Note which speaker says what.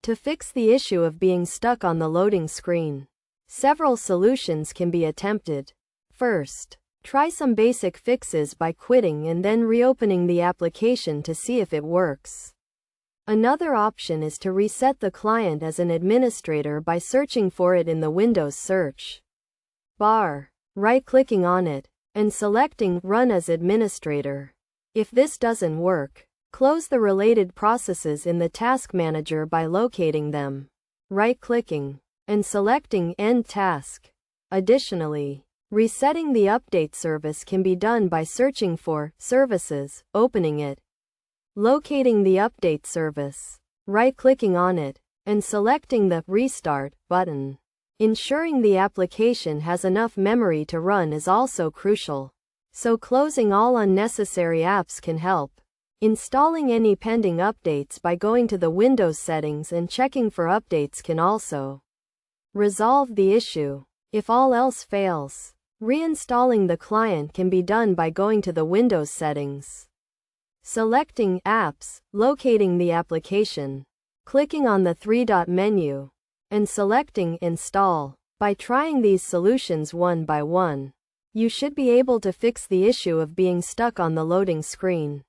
Speaker 1: To fix the issue of being stuck on the loading screen, several solutions can be attempted. First, try some basic fixes by quitting and then reopening the application to see if it works. Another option is to reset the client as an administrator by searching for it in the Windows search bar, right-clicking on it, and selecting Run as Administrator. If this doesn't work, close the related processes in the Task Manager by locating them, right-clicking, and selecting End Task. Additionally, resetting the update service can be done by searching for Services, opening it, locating the update service, right-clicking on it, and selecting the Restart button. Ensuring the application has enough memory to run is also crucial, so closing all unnecessary apps can help. Installing any pending updates by going to the Windows settings and checking for updates can also resolve the issue. If all else fails, reinstalling the client can be done by going to the Windows settings, selecting Apps, locating the application, clicking on the three-dot menu, and selecting Install. By trying these solutions one by one, you should be able to fix the issue of being stuck on the loading screen.